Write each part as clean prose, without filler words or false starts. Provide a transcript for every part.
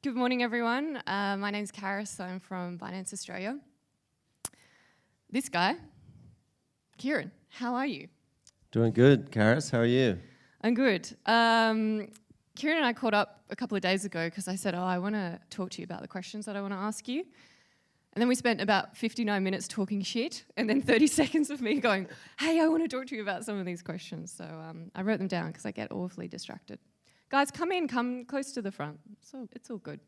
Good morning, everyone. My name's Charis. I'm from Binance Australia. This guy, Kieran, how are you? Doing good, Charis. How are you? I'm good. Kieran and I caught up a couple of days ago because I said, I want to talk to you about the questions that I want to ask you. And then we spent about 59 minutes talking shit and then 30 seconds of me going, hey, I want to talk to you about some of these questions. So I wrote them down because I get awfully distracted. Guys, come close to the front. It's all good.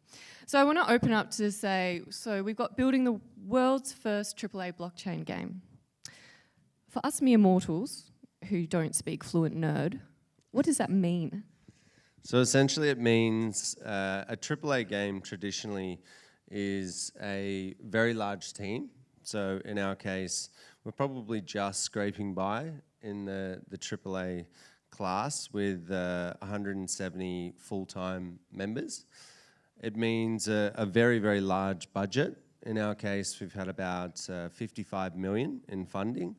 So I want to open up to say, so we've got building the world's first AAA blockchain game. For us mere mortals who don't speak fluent nerd, what does that mean? So essentially it means a AAA game traditionally is a very large team. So in our case, we're probably just scraping by in the AAA class with 170 full-time members. It means a very, very large budget. In our case, we've had about 55 million in funding,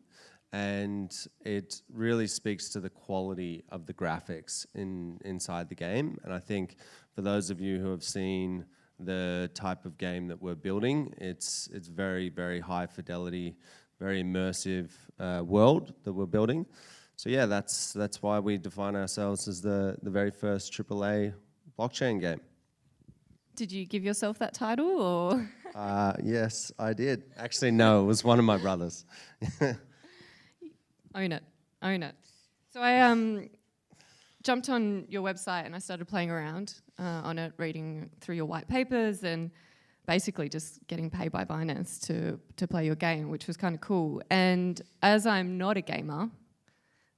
and it really speaks to the quality of the graphics inside the game. And I think for those of you who have seen the type of game that we're building, it's very, very high fidelity, very immersive world that we're building. So yeah, that's why we define ourselves as the very first AAA blockchain game. Did you give yourself that title, or? Yes, I did. Actually, no, it was one of my brothers. Own it. So I jumped on your website and I started playing around on it, reading through your white papers and basically just getting paid by Binance to play your game, which was kind of cool. And as I'm not a gamer,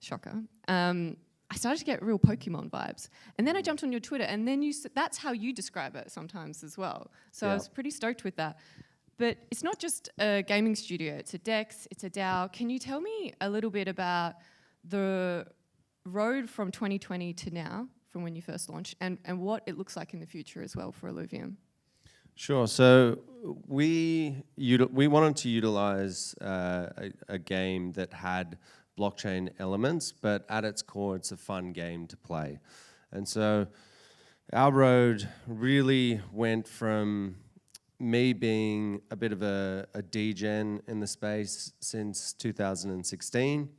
shocker, I started to get real Pokemon vibes. And then I jumped on your Twitter and then that's how you describe it sometimes as well. So yeah. I was pretty stoked with that. But it's not just a gaming studio, it's a DEX, it's a DAO. Can you tell me a little bit about the road from 2020 to now, from when you first launched, and what it looks like in the future as well for Illuvium? Sure. So we wanted to utilize a game that had blockchain elements, but at its core, it's a fun game to play. And so our road really went from me being a bit of a degen in the space since 2016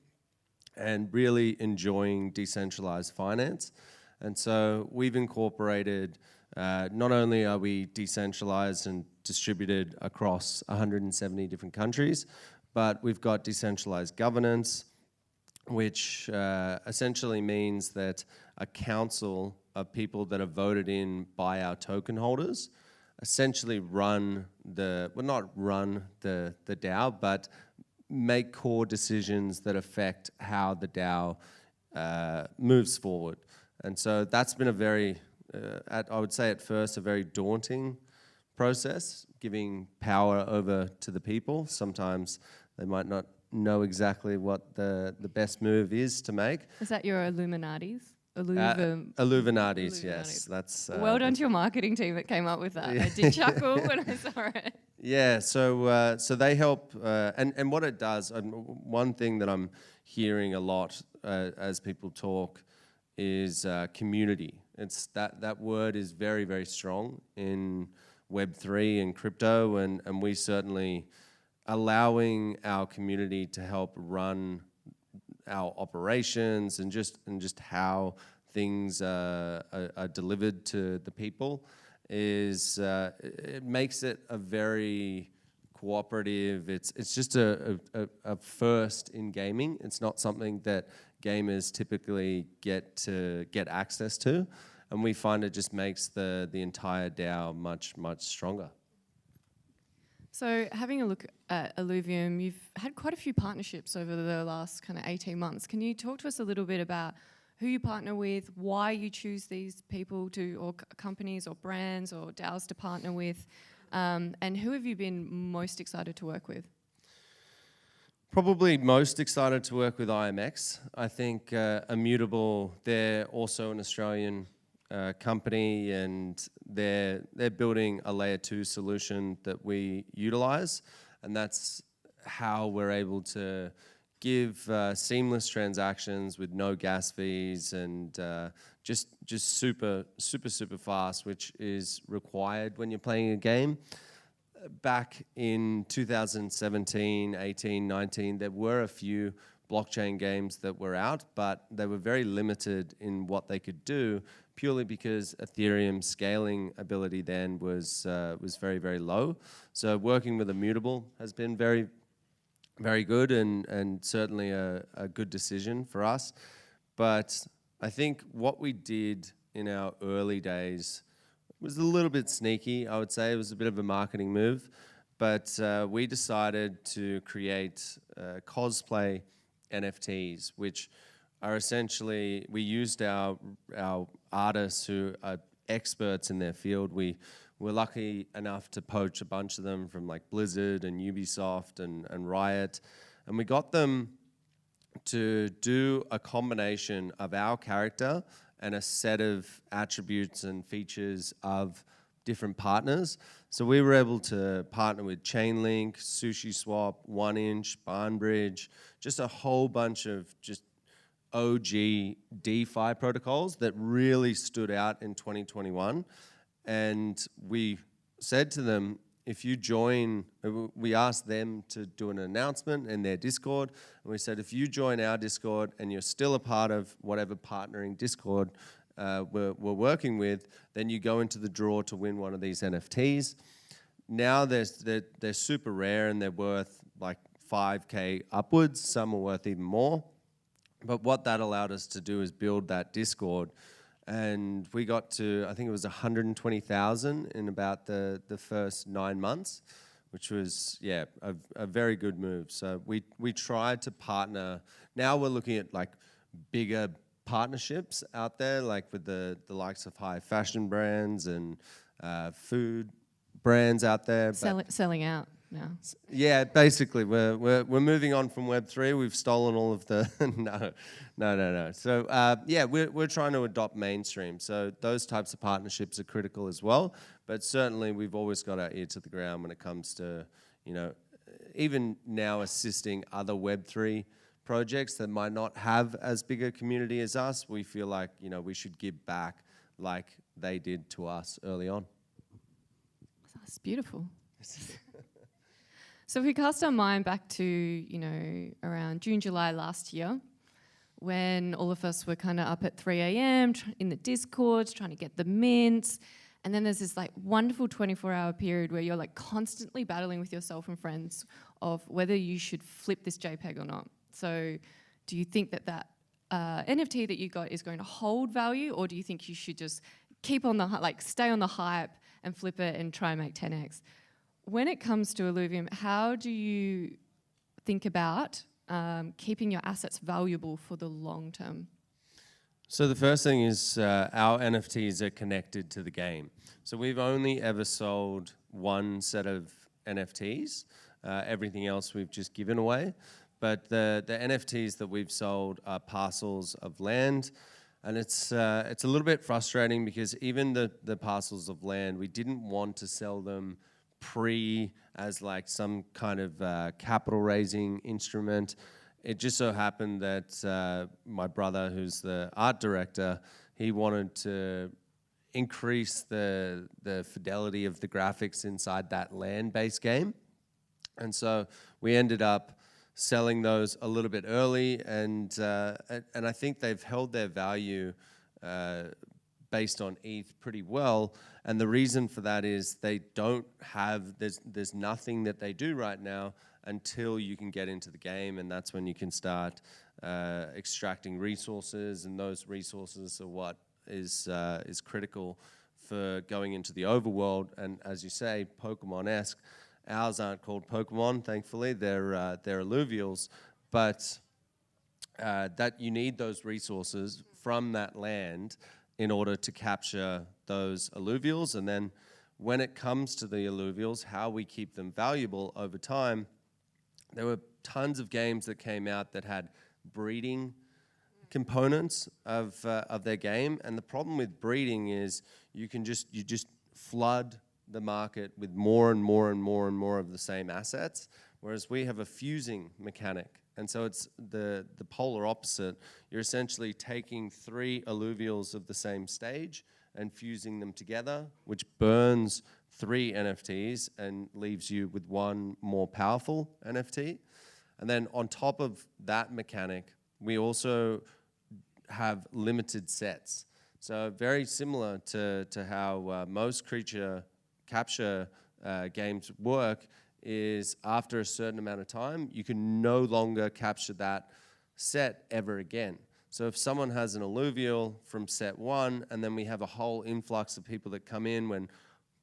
and really enjoying decentralized finance. And so we've incorporated, not only are we decentralized and distributed across 170 different countries, but we've got decentralized governance, which essentially means that a council of people that are voted in by our token holders essentially not run the DAO, but make core decisions that affect how the DAO moves forward. And so that's been a very, I would say at first, a very daunting process, giving power over to the people. Sometimes they might not know exactly what the best move is to make. Is that your Illuminatis? Illuminatis, yes. That's well done to your marketing team that came up with that. I did chuckle when I saw it. Yeah, so they help, and what it does, one thing that I'm hearing a lot as people talk is community. It's that word is very, very strong in Web3 and crypto, and we certainly allowing our community to help run our operations and just how things are delivered to the people is it makes it a very cooperative. It's just a first in gaming. It's not something that gamers typically get access to, and we find it just makes the entire DAO much stronger. So having a look at Illuvium, you've had quite a few partnerships over the last kind of 18 months. Can you talk to us a little bit about who you partner with, why you choose these people or companies or brands or DAOs to partner with, and who have you been most excited to work with? Probably most excited to work with IMX. I think Immutable, they're also an Australian company, and they're building a layer 2 solution that we utilize, and that's how we're able to give seamless transactions with no gas fees and just super fast, which is required when you're playing a game. Back in 2017, 18, 19, there were a few blockchain games that were out, but they were very limited in what they could do, purely because Ethereum's scaling ability then was very, very low. So working with Immutable has been very, very good and certainly a good decision for us. But I think what we did in our early days was a little bit sneaky, I would say. It was a bit of a marketing move. But we decided to create cosplay NFTs, which are essentially, we used our artists who are experts in their field. We were lucky enough to poach a bunch of them from like Blizzard and Ubisoft and Riot. And we got them to do a combination of our character and a set of attributes and features of different partners. So we were able to partner with Chainlink, SushiSwap, 1inch, Barnbridge, just a whole bunch of just OG DeFi protocols that really stood out in 2021. And we said to them, if you join, we asked them to do an announcement in their Discord, and we said, if you join our Discord and you're still a part of whatever partnering Discord we're working with, then you go into the draw to win one of these NFTs. Now they're super rare and they're worth like 5K upwards. Some are worth even more. But what that allowed us to do is build that Discord. And we got to, I think it was 120,000 in about the first 9 months, which was, yeah, a very good move. So we tried to partner. Now we're looking at like bigger partnerships out there, like with the likes of high fashion brands and food brands out there. Selling out now. Yeah, basically, we're moving on from Web3. We've stolen all of the no. So yeah, we're trying to adopt mainstream. So those types of partnerships are critical as well. But certainly, we've always got our ear to the ground when it comes to, you know, even now assisting other Web3 projects that might not have as big a community as us. We feel like, you know, we should give back like they did to us early on. That's beautiful. So if we cast our mind back to, you know, around June, July last year, when all of us were kind of up at 3 a.m. In the Discords trying to get the mints, and then there's this like wonderful 24-hour period where you're like constantly battling with yourself and friends of whether you should flip this JPEG or not. So do you think that NFT that you got is going to hold value, or do you think you should just keep on the stay on the hype and flip it and try and make 10x? When it comes to Illuvium, how do you think about keeping your assets valuable for the long term? So the first thing is our NFTs are connected to the game. So we've only ever sold one set of NFTs. Everything else we've just given away. But the NFTs that we've sold are parcels of land. And it's a little bit frustrating because even the parcels of land, we didn't want to sell them as like some kind of capital raising instrument. It just so happened that my brother, who's the art director, he wanted to increase the fidelity of the graphics inside that land-based game. And so we ended up selling those a little bit early, and I think they've held their value based on ETH pretty well. And the reason for that is they don't have, there's nothing that they do right now until you can get into the game, and that's when you can start extracting resources, and those resources are what is critical for going into the overworld. And as you say, Pokemon-esque. Ours aren't called Pokemon, thankfully. They're alluvials, but that you need those resources from that land in order to capture those alluvials. And then when it comes to the alluvials, how we keep them valuable over time, there were tons of games that came out that had breeding components of their game. And the problem with breeding is you just flood the market with more and more and more and more of the same assets, whereas we have a fusing mechanic And so it's the polar opposite. You're essentially taking 3 alluvials of the same stage and fusing them together, which burns 3 NFTs and leaves you with 1 more powerful NFT. And then on top of that mechanic, we also have limited sets. So very similar to how most creature capture games work is after a certain amount of time, you can no longer capture that set ever again. So if someone has an alluvial from set 1, and then we have a whole influx of people that come in when,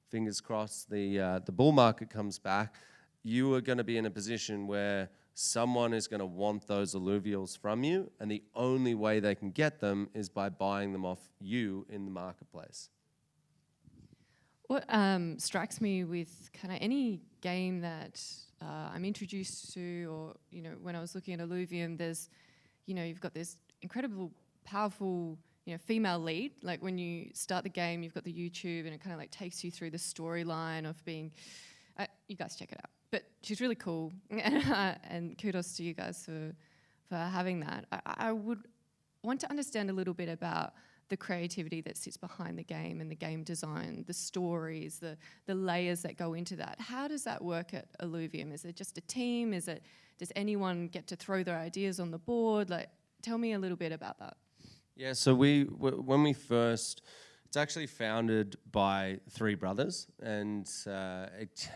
fingers crossed, the bull market comes back, you are going to be in a position where someone is going to want those alluvials from you, and the only way they can get them is by buying them off you in the marketplace. What strikes me with kind of any game that I'm introduced to, or when I was looking at Illuvium, there's, you've got this incredible, powerful, female lead. Like when you start the game, you've got the YouTube, and it kind of like takes you through the storyline of being. You guys check it out. But she's really cool, and kudos to you guys for having that. I would want to understand a little bit about the creativity that sits behind the game and the game design, the stories, the layers that go into that. How does that work at Illuvium? Is it just a team? Does anyone get to throw their ideas on the board? Like, tell me a little bit about that. Yeah, so when we first, it's actually founded by 3 brothers, and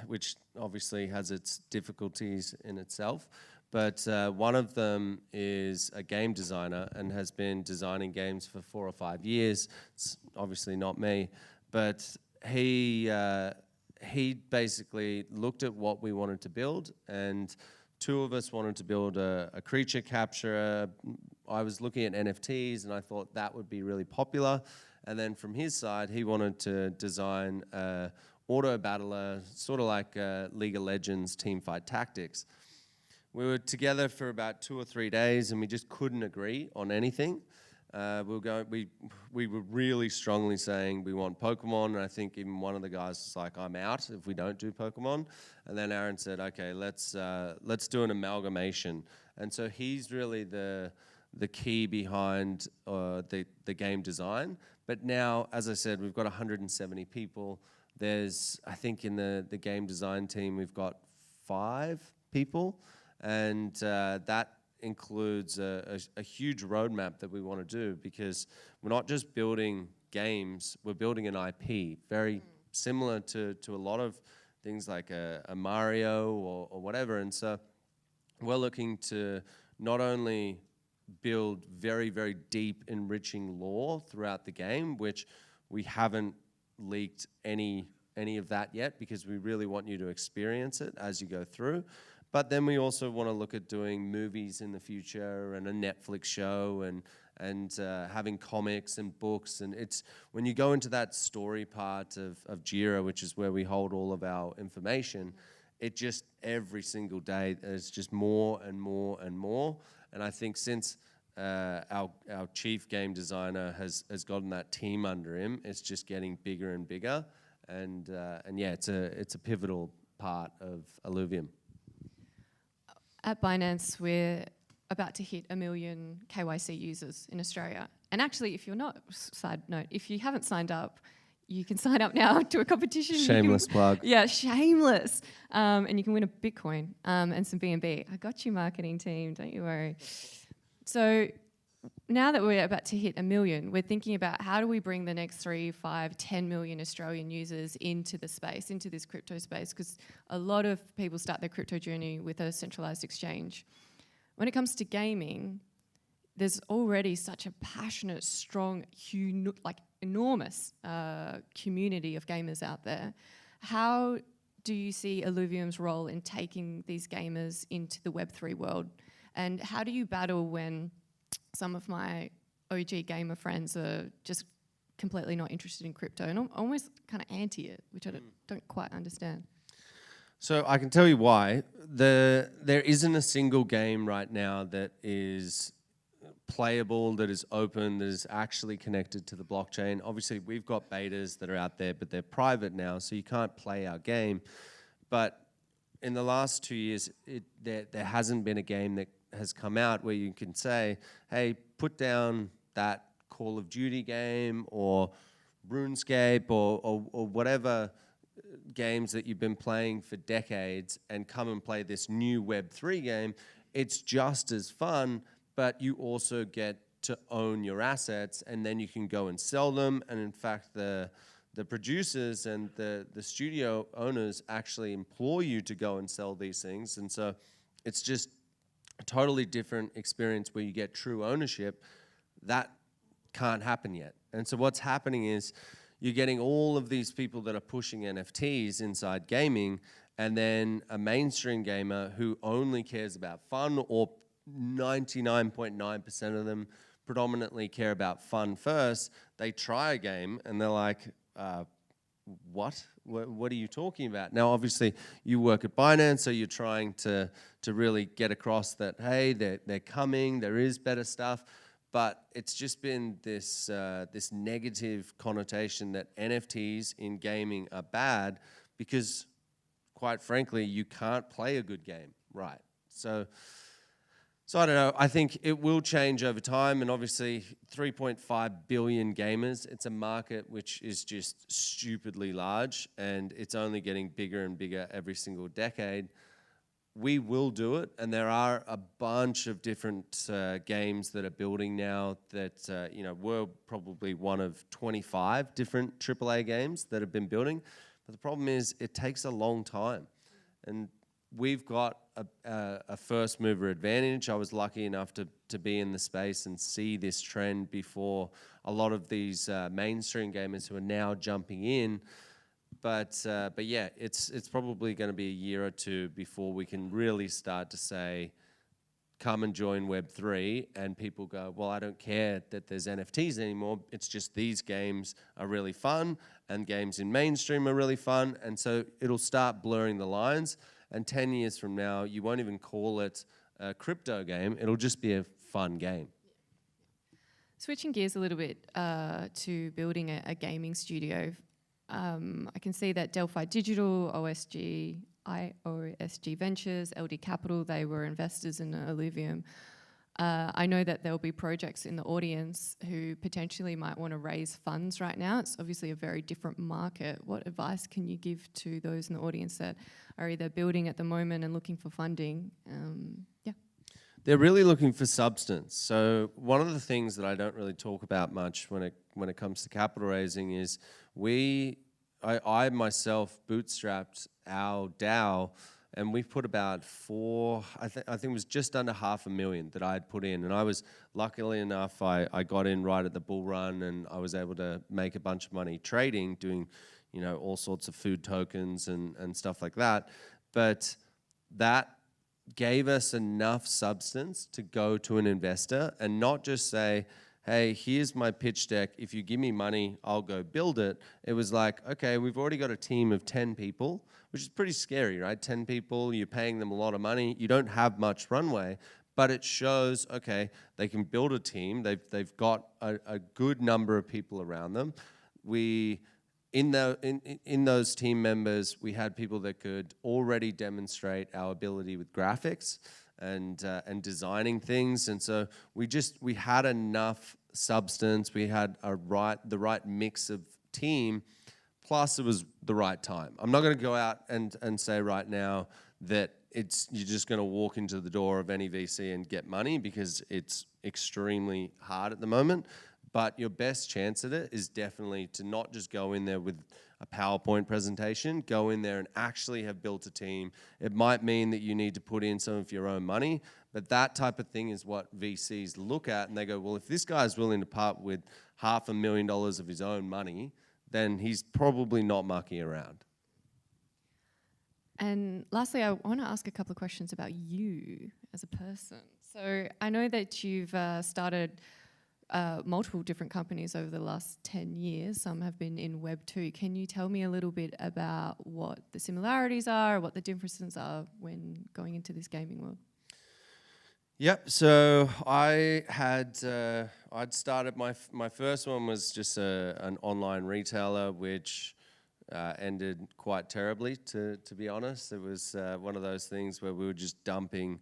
which obviously has its difficulties in itself. But one of them is a game designer and has been designing games for 4 or 5 years. It's obviously not me, but he basically looked at what we wanted to build, and 2 of us wanted to build a creature capturer. I was looking at NFTs, and I thought that would be really popular. And then from his side, he wanted to design a auto battler, sort of like League of Legends Teamfight Tactics. We were together for about 2 or 3 days, and we just couldn't agree on anything. We were really strongly saying we want Pokemon, and I think even one of the guys was like, "I'm out if we don't do Pokemon." And then Aaron said, "Okay, let's do an amalgamation." And so he's really the key behind the game design. But now, as I said, we've got 170 people. There's, I think, in the game design team, we've got 5 people. And that includes a huge roadmap that we want to do, because we're not just building games, we're building an IP, very similar to a lot of things like a Mario or whatever. And so we're looking to not only build very, very deep, enriching lore throughout the game, which we haven't leaked any of that yet, because we really want you to experience it as you go through. But then we also want to look at doing movies in the future, and a Netflix show, and having comics and books. And it's when you go into that story part of Jira, which is where we hold all of our information, it just every single day there's just more and more and more. And I think since our chief game designer has gotten that team under him, it's just getting bigger and bigger. And yeah, it's a pivotal part of Illuvium. At Binance, we're about to hit 1 million KYC users in Australia. And actually, if you're not, side note, if you haven't signed up, you can sign up now to a competition. Shameless plug. Yeah, shameless. And you can win a Bitcoin and some BNB. I got you, marketing team, don't you worry. So now that we're about to hit 1 million, we're thinking about how do we bring the next 3, 5, 10 million Australian users into the space, into this crypto space, because a lot of people start their crypto journey with a centralized exchange. When it comes to gaming, there's already such a passionate, strong, enormous community of gamers out there. How do you see Illuvium's role in taking these gamers into the Web3 world? And how do you battle when some of my OG gamer friends are just completely not interested in crypto and almost kind of anti it, which I don't quite understand? So I can tell you why. There isn't a single game right now that is playable, that is open, that is actually connected to the blockchain. Obviously, we've got betas that are out there, but they're private now, so you can't play our game. But in the last 2 years, there hasn't been a game that has come out where you can say, hey, put down that Call of Duty game or RuneScape or whatever games that you've been playing for decades and come and play this new Web3 game. It's just as fun, but you also get to own your assets, and then you can go and sell them. And in fact, the producers and the studio owners actually implore you to go and sell these things. And so it's just a totally different experience where you get true ownership. That can't happen yet. And so what's happening is you're getting all of these people that are pushing NFTs inside gaming, and then a mainstream gamer who only cares about fun, or 99.9% of them predominantly care about fun first. They try a game and they're like, what are you talking about? Now, obviously, you work at Binance, so you're trying to really get across that, hey, they're coming, there is better stuff. But it's just been this negative connotation that NFTs in gaming are bad because, quite frankly, you can't play a good game, right? So I don't know. I think it will change over time, and obviously 3.5 billion gamers, it's a market which is just stupidly large, and it's only getting bigger and bigger every single decade. We will do it, and there are a bunch of different games that are building now that, we're probably one of 25 different AAA games that have been building. But the problem is it takes a long time, and we've got a first mover advantage. I was lucky enough to be in the space and see this trend before a lot of these mainstream gamers who are now jumping in. But yeah, it's probably going to be a year or two before we can really start to say, come and join Web3, and people go, well, I don't care that there's NFTs anymore. It's just these games are really fun, and games in mainstream are really fun, and so it'll start blurring the lines. And 10 years from now, you won't even call it a crypto game. It'll just be a fun game. Switching gears a little bit to building a gaming studio. I can see that Delphi Digital, IOSG Ventures, LD Capital, they were investors in Illuvium. I know that there'll be projects in the audience who potentially might want to raise funds right now. It's obviously a very different market. What advice can you give to those in the audience that are either building at the moment and looking for funding? They're really looking for substance. So one of the things that I don't really talk about much when it comes to capital raising is I myself bootstrapped our DAO, and we put about I think it was just under $500,000 that I had put in. And I was luckily enough, I got in right at the bull run, and I was able to make a bunch of money trading, doing all sorts of food tokens and stuff like that. But that gave us enough substance to go to an investor and not just say, hey, here's my pitch deck. If you give me money, I'll go build it. It was like, okay, we've already got a team of 10 people, which is pretty scary, right? 10 people, you're paying them a lot of money. You don't have much runway, but it shows, okay, they can build a team. They've got a good number of people around them. In those team members, we had people that could already demonstrate our ability with graphics and designing things, and so we had enough substance. We had the right mix of team, plus it was the right time. I'm not going to go out and say right now that you're just going to walk into the door of any VC and get money, because it's extremely hard at the moment. But your best chance at it is definitely to not just go in there with a PowerPoint presentation, go in there and actually have built a team. It might mean that you need to put in some of your own money, but that type of thing is what VCs look at, and they go, well, if this guy's willing to part with $500,000 of his own money, then he's probably not mucking around. And lastly, I want to ask a couple of questions about you as a person. So I know that you've started multiple different companies over the last 10 years. Some have been in Web 2. Can you tell me a little bit about what the similarities are, what the differences are when going into this gaming world? Yep. So I'd started my first one was just an online retailer, which ended quite terribly, to be honest. It was one of those things where we were just dumping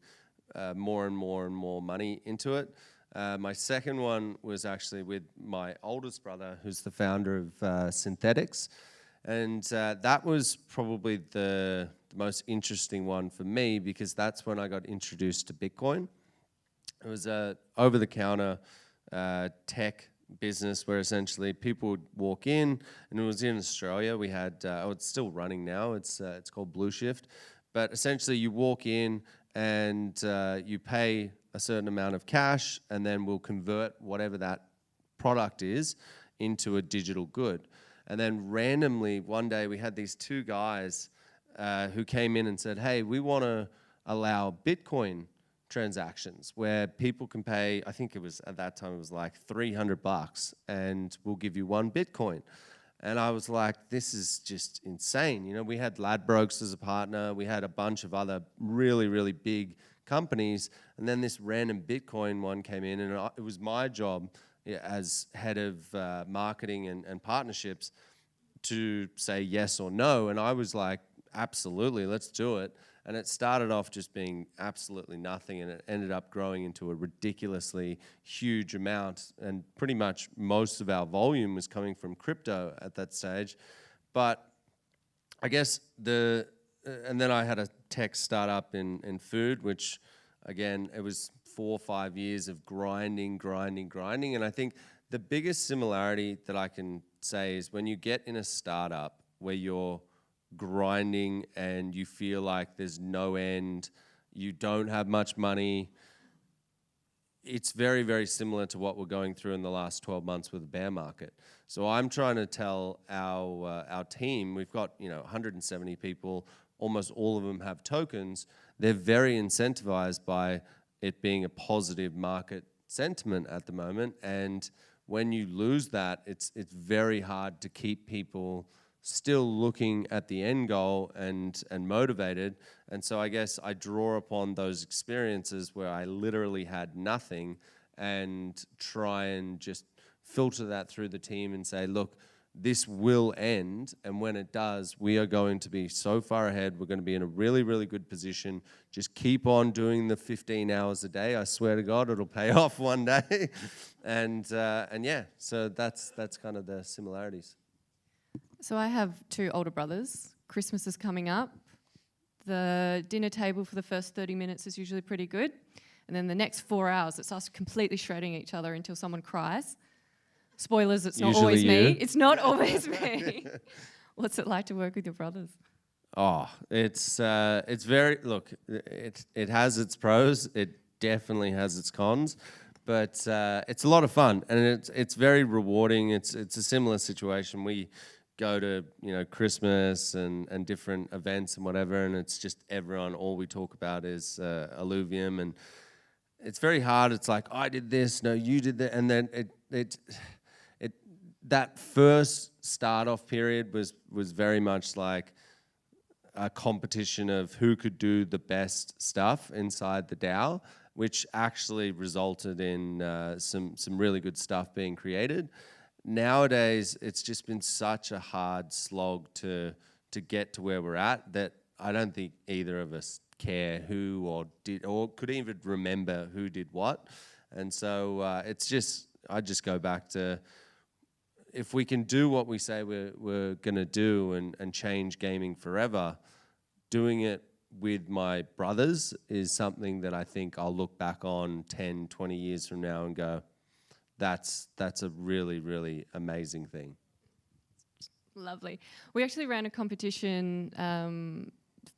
more and more and more money into it. My second one was actually with my oldest brother, who's the founder of Synthetics. And that was probably the most interesting one for me, because that's when I got introduced to Bitcoin. It was a over-the-counter tech business where essentially people would walk in, and it was in Australia. We had, it's still running now. It's called Blue Shift. But essentially you walk in and you pay a certain amount of cash, and then we'll convert whatever that product is into a digital good. And then randomly one day we had these two guys who came in and said, hey, we want to allow Bitcoin transactions where people can pay, I think it was at that time, it was like $300 and we'll give you 1 Bitcoin. And I was like, this is just insane. You know, we had Ladbrokes as a partner. We had a bunch of other really, really big companies. And then this random Bitcoin one came in, and it was my job as head of marketing and partnerships to say yes or no. And I was like, absolutely, let's do it. And it started off just being absolutely nothing, and it ended up growing into a ridiculously huge amount. And pretty much most of our volume was coming from crypto at that stage. But I guess and then I had a tech startup in food, which again, it was 4 or 5 years of grinding. And I think the biggest similarity that I can say is when you get in a startup where you're grinding and you feel like there's no end, you don't have much money, it's very, very similar to what we're going through in the last 12 months with the bear market. So I'm trying to tell our team, we've got 170 people, almost all of them have tokens. They're very incentivized by it being a positive market sentiment at the moment, and when you lose that, it's very hard to keep people still looking at the end goal and motivated. And so I guess I draw upon those experiences where I literally had nothing and try and just filter that through the team and say, look, this will end, and when it does, we are going to be so far ahead. We're going to be in a really, really good position. Just keep on doing the 15 hours a day. I swear to God, it'll pay off one day. And yeah, so that's kind of the similarities. So I have 2 older brothers. Christmas is coming up. The dinner table for the first 30 minutes is usually pretty good. And then the next 4 hours, it's us completely shredding each other until someone cries. Spoilers, it's not Usually always you. me. It's not always me. What's it like to work with your brothers? Oh, it's very, look, it has its pros. It definitely has its cons. But it's a lot of fun, and it's very rewarding. It's a similar situation. We go to Christmas and different events and whatever, and it's just everyone. All we talk about is Illuvium, and it's very hard. It's like, I did this, no, you did that, and then that first start off period was very much like a competition of who could do the best stuff inside the DAO, which actually resulted in some really good stuff being created. Nowadays, it's just been such a hard slog to get to where we're at that I don't think either of us care who or could even remember who did what. And so I just go back to, if we can do what we say we're going to do and change gaming forever, doing it with my brothers is something that I think I'll look back on 10, 20 years from now and go, that's a really, really amazing thing. Lovely. We actually ran a competition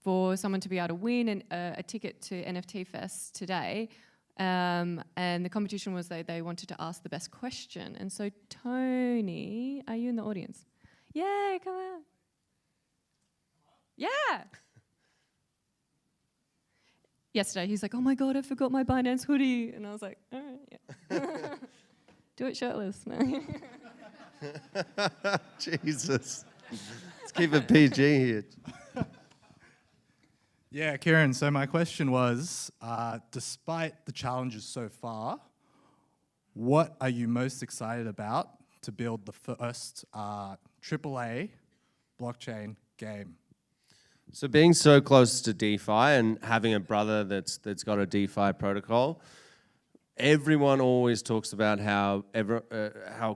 for someone to be able to win a ticket to NFT Fest today. And the competition was they wanted to ask the best question. And so, Tony, are you in the audience? Yeah, come out. Yeah. Yesterday, he's like, oh my God, I forgot my Binance hoodie. And I was like, all right, yeah. Do it shirtless. No. Jesus. Let's keep it PG here. Yeah, Kieran, so my question was, despite the challenges so far, what are you most excited about to build the first AAA blockchain game? So being so close to DeFi and having a brother that's got a DeFi protocol, everyone always talks about how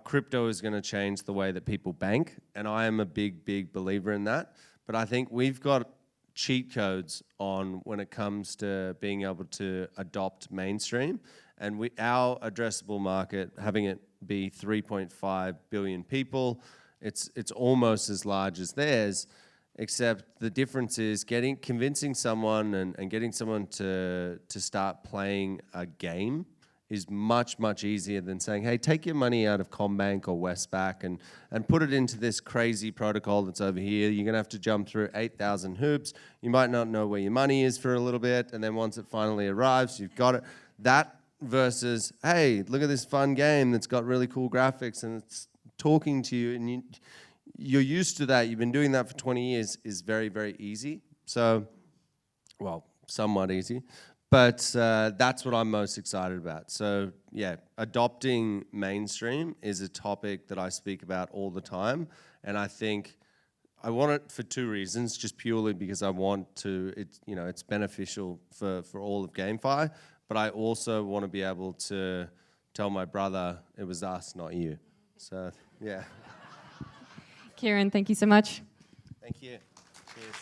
crypto is going to change the way that people bank, and I am a big believer in that. But I think we've got cheat codes on when it comes to being able to adopt mainstream, and our addressable market, having it be 3.5 billion people, it's almost as large as theirs. Except the difference is convincing someone and getting someone to start playing a game is much easier than saying, hey, take your money out of Combank or Westpac and put it into this crazy protocol that's over here. You're gonna have to jump through 8,000 hoops. You might not know where your money is for a little bit, and then once it finally arrives, you've got it. That versus, hey, look at this fun game that's got really cool graphics and it's talking to you, and you're used to that, you've been doing that for 20 years, is very easy. So, well, somewhat easy. But that's what I'm most excited about. So, yeah, adopting mainstream is a topic that I speak about all the time. And I think I want it for two reasons, just purely because I want to, it's beneficial for all of GameFi. But I also want to be able to tell my brother it was us, not you. So, yeah. Kieran, thank you so much. Thank you. Cheers.